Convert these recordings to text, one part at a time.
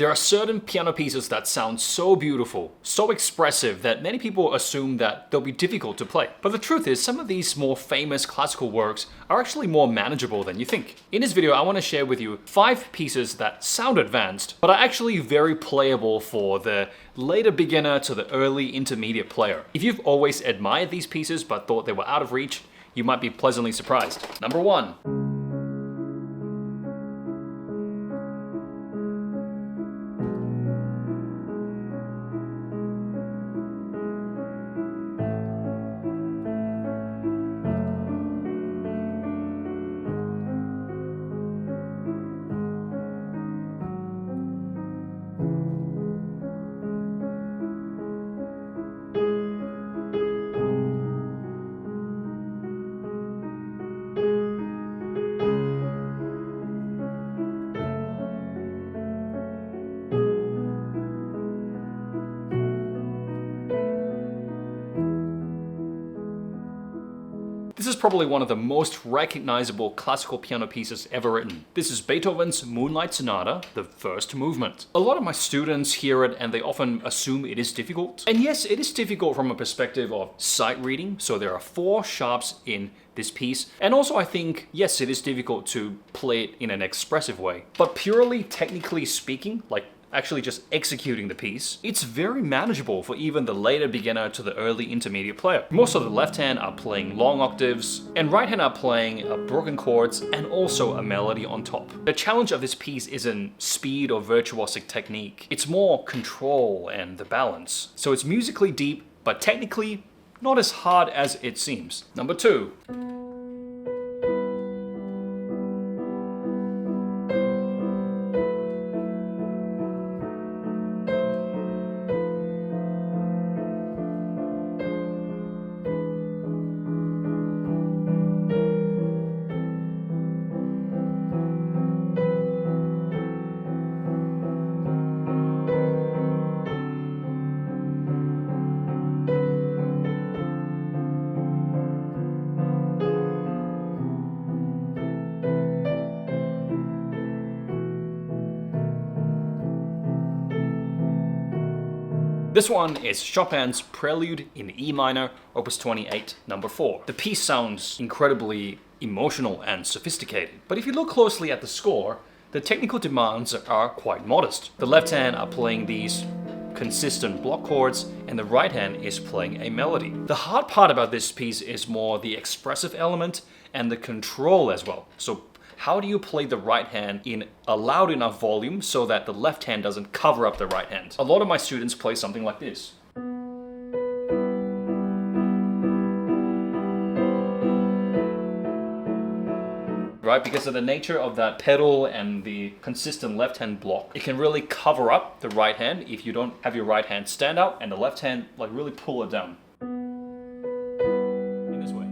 There are certain piano pieces that sound so beautiful, so expressive that many people assume that they'll be difficult to play. But the truth is, some of these more famous classical works are actually more manageable than you think. In this video, I want to share with you 5 pieces that sound advanced, but are actually very playable for the later beginner to the early intermediate player. If you've always admired these pieces but thought they were out of reach, you might be pleasantly surprised. Number 1. This is probably one of the most recognizable classical piano pieces ever written. This is Beethoven's Moonlight Sonata, the first movement. A lot of my students hear it and they often assume it is difficult. And yes, it is difficult from a perspective of sight reading. So there are 4 sharps in this piece. And also I think, yes, it is difficult to play it in an expressive way. But purely technically speaking, like actually just executing the piece, it's very manageable for even the later beginner to the early intermediate player. Most of the left hand are playing long octaves, and right hand are playing broken chords and also a melody on top. The challenge of this piece isn't speed or virtuosic technique, it's more control and the balance. So it's musically deep, but technically not as hard as it seems. Number 2. This one is Chopin's Prelude in E minor, Opus 28, number 4. The piece sounds incredibly emotional and sophisticated, but if you look closely at the score, the technical demands are quite modest. The left hand are playing these consistent block chords, and the right hand is playing a melody. The hard part about this piece is more the expressive element and the control as well. So how do you play the right hand in a loud enough volume so that the left hand doesn't cover up the right hand? A lot of my students play something like this. Right? Because of the nature of that pedal and the consistent left hand block, it can really cover up the right hand if you don't have your right hand stand out and the left hand like really pull it down. In this way.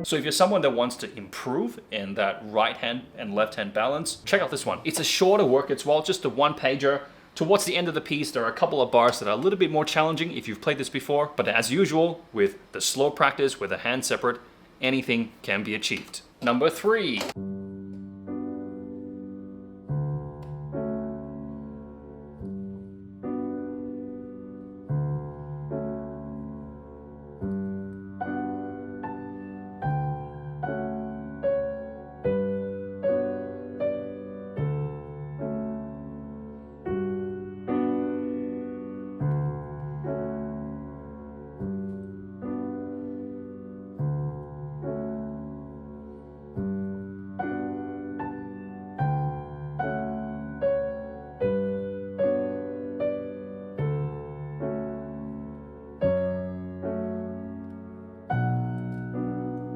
So if you're someone that wants to improve in that right hand and left hand balance, check out this one. It's a shorter work as well, just a 1-pager. Towards the end of the piece, there are a couple of bars that are a little bit more challenging if you've played this before, but as usual, with the slow practice, with the hands separate, anything can be achieved. Number 3.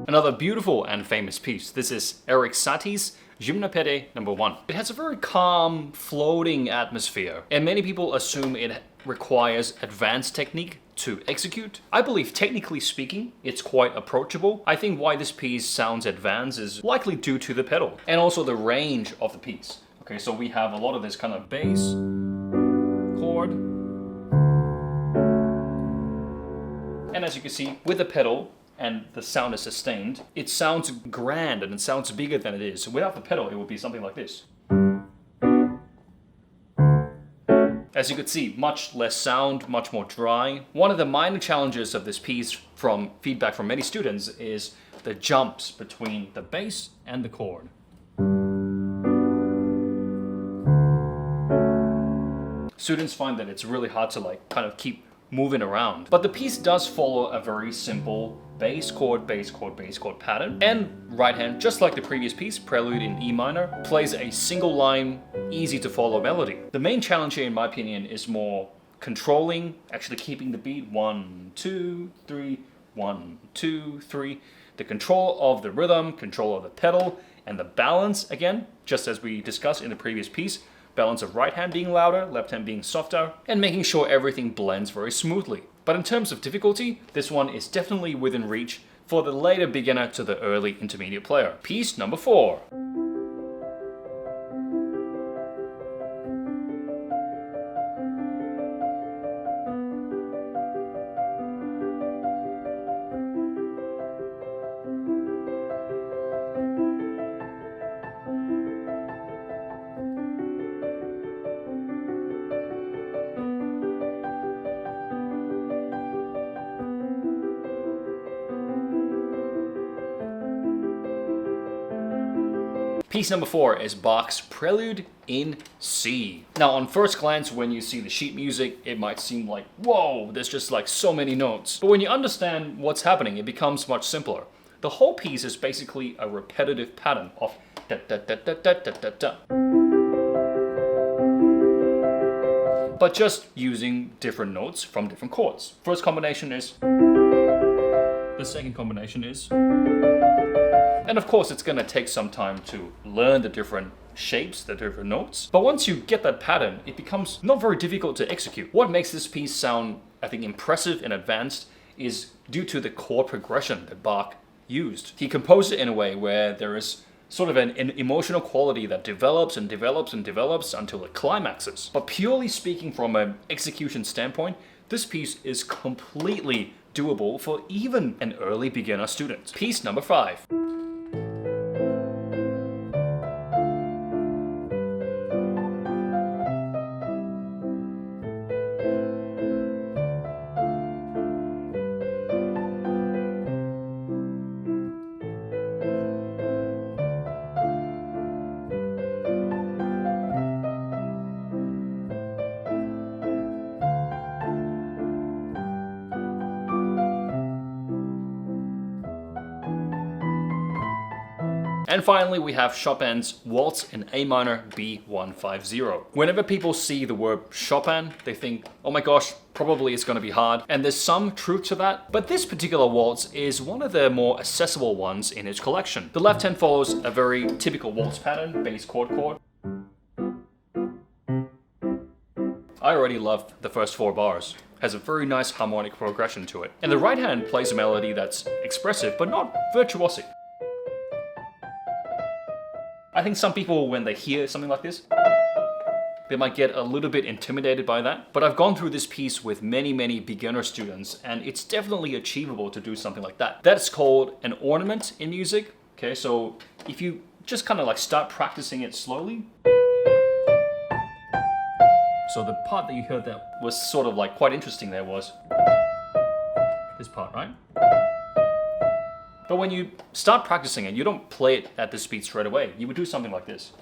Another beautiful and famous piece. This is Erik Satie's Gymnopedie No. 1. It has a very calm, floating atmosphere, and many people assume it requires advanced technique to execute. I believe, technically speaking, it's quite approachable. I think why this piece sounds advanced is likely due to the pedal and also the range of the piece. Okay, so we have a lot of this kind of bass chord, and as you can see, with the pedal and the sound is sustained, it sounds grand and it sounds bigger than it is. Without the pedal, it would be something like this. As you could see, much less sound, much more dry. One of the minor challenges of this piece from feedback from many students is the jumps between the bass and the chord. Students find that it's really hard to kind of keep moving around. But the piece does follow a very simple bass chord, bass chord, bass chord pattern. And right hand, just like the previous piece, Prelude in E minor, plays a single line, easy to follow melody. The main challenge here, in my opinion, is more controlling, actually keeping the beat 1, 2, 3, 1, 2, 3. The control of the rhythm, control of the pedal, and the balance, again, just as we discussed in the previous piece, balance of right hand being louder, left hand being softer, and making sure everything blends very smoothly. But in terms of difficulty, this one is definitely within reach for the later beginner to the early intermediate player. Piece number 4. Piece number 4 is Bach's Prelude in C. Now, on first glance, when you see the sheet music, it might seem like, whoa, there's just so many notes. But when you understand what's happening, it becomes much simpler. The whole piece is basically a repetitive pattern of da da da da da da da da. But just using different notes from different chords. First combination is, the second combination is, and of course, it's gonna take some time to learn the different shapes, the different notes. But once you get that pattern, it becomes not very difficult to execute. What makes this piece sound, I think, impressive and advanced is due to the chord progression that Bach used. He composed it in a way where there is sort of an emotional quality that develops and develops and develops until it climaxes. But purely speaking from an execution standpoint, this piece is completely doable for even an early beginner student. Piece number 5. And finally, we have Chopin's Waltz in A minor B150. Whenever people see the word Chopin, they think, oh my gosh, probably it's going to be hard. And there's some truth to that. But this particular waltz is one of the more accessible ones in his collection. The left hand follows a very typical waltz pattern, bass chord chord. I already love the first 4 bars. Has a very nice harmonic progression to it. And the right hand plays a melody that's expressive, but not virtuosic. I think some people, when they hear something like this, they might get a little bit intimidated by that. But I've gone through this piece with many, many beginner students, and it's definitely achievable to do something like that. That's called an ornament in music. Okay, so if you just kind of start practicing it slowly. So the part that you heard that was sort of quite interesting there was this part, right? But when you start practicing it, you don't play it at this speed straight away. You would do something like this.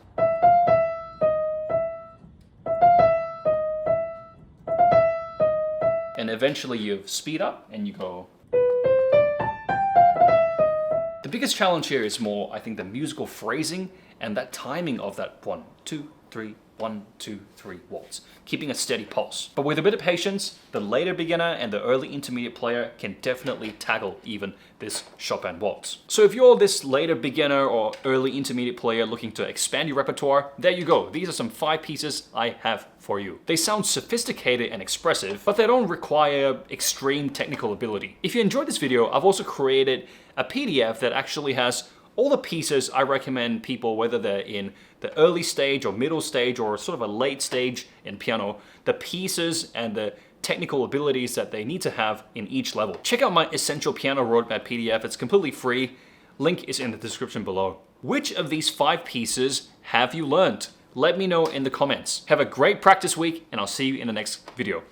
And eventually you speed up and you go. The biggest challenge here is more, I think, the musical phrasing and that timing of that 1, 2, 3, 1, 2, 3 waltz, keeping a steady pulse. But with a bit of patience, the later beginner and the early intermediate player can definitely tackle even this Chopin waltz. So if you're this later beginner or early intermediate player looking to expand your repertoire, there you go. These are some 5 pieces I have for you. They sound sophisticated and expressive, but they don't require extreme technical ability. If you enjoyed this video, I've also created a PDF that actually has all the pieces I recommend people, whether they're in the early stage or middle stage or sort of a late stage in piano, the pieces and the technical abilities that they need to have in each level. Check out my Essential Piano Roadmap PDF, it's completely free. Link is in the description below. Which of these 5 pieces have you learned? Let me know in the comments. Have a great practice week, and I'll see you in the next video.